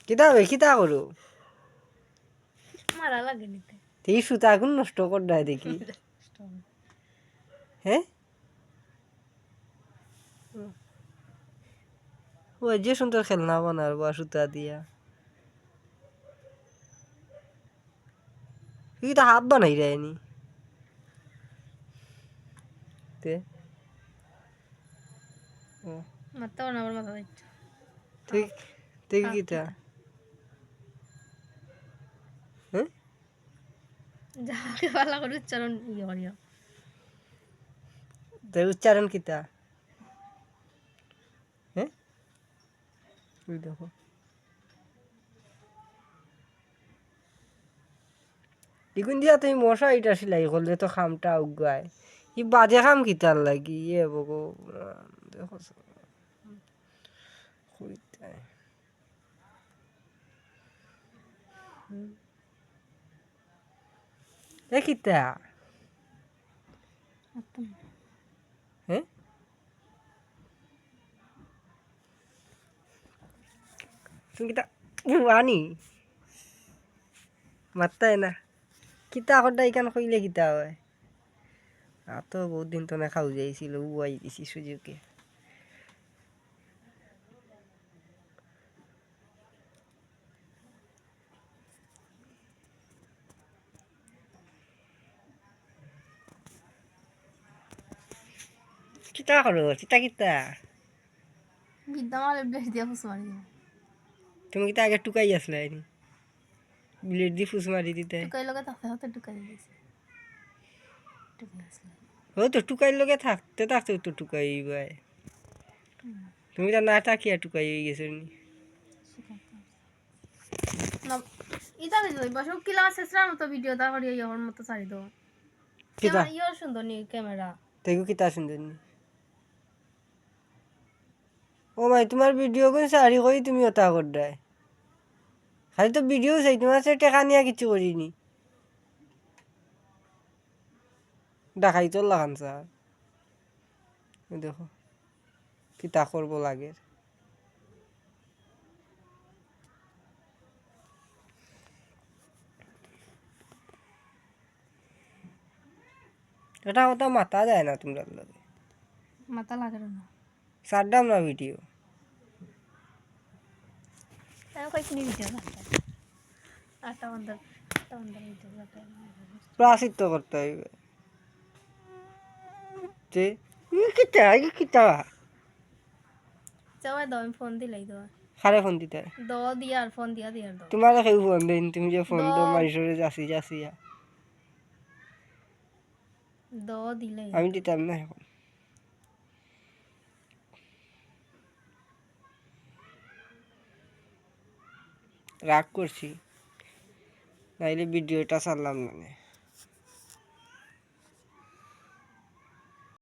কিতা হবে কিতা করো মারা লাগে নিতে এই সুতা এখন নষ্ট কর দেয় দেখি হ্যাঁ ওই যে সুন্দর খেলনা বানার বা সুতা দিয়া কিতা হাত বানাই যায়নি তে মাথা আমার মাথা দিচ্ছে ঠিক ঠিক কিতা হ্যাঁ যাকে ভালো করে উচ্চারণ ইয়ে করিও তে উচ্চারণ কিতা হ্যাঁ ওই দেখো ইগুন দিয়া তুমি মশা এটা সেলাই করলে তো খামটা উগায় ই বাজে খাম কিতার লাগি ইয়ে বগো দেখো এ কিতা হ্যাঁ তুমি কিতা আনি মাত্তাই না কিতা কটা ইকান কইলে কিতা হয় তো বহুত দিন তো না খাও যাইছিল উয়াই দিছি সুযোগে কিতা করো কিতা কিতা বিদ্যা মারে ব্লেড দিয়া ফুস মারি দিও তুমি কিতা আগে টুকাই আসলে ব্লেড দিয়ে ফুস মারি দিতে টুকাই লগে থাকতে হতে টুকাই দিয়েছি টুকাই আসলে ও তো টুকাই লগে থাকতে থাকতে তো টুকাই ভাই তুমি তো না তাকিয়া টুকাই হয়ে গেছো নি না ইতা দিই বসো ক্লাস শেষের মতো ভিডিও দা করি ইওর মতো সারি দাও কিতা ক্যামেরা ইওর সুন্দর নি ক্যামেরা তেগু কিতা সুন্দর নি ও ভাই তোমার ভিডিও কোন সারি কই তুমি ওটা কর দেয় খালি তো ভিডিও চাই তোমার সে টাকা নিয়ে কিছু করিনি দেখাই তোর লাগান স্যার দেখো কিতা করবো লাগে এটা কথা মাথা যায় না তোমরা লগে মাথা লাগে না সারদাম না ভিডিও আমি কইছিনি ভিডিও না আটা বন্ধ ভিডিও করতে প্রাচিত্য করতে হইবে যে কিতা যাওয়া দাও আমি ফোন দিলাই দাও খারে ফোন দিতে দ দিয়া আর ফোন দিয়া দিয়া দাও তোমার কেউ ফোন দেন তুমি যে ফোন দো দাও। মানুষের যাসি যাসিয়া দ দিলাই আমি দিতাম না এখন রাগ করছি নাইলে ভিডিওটা ছাড়লাম না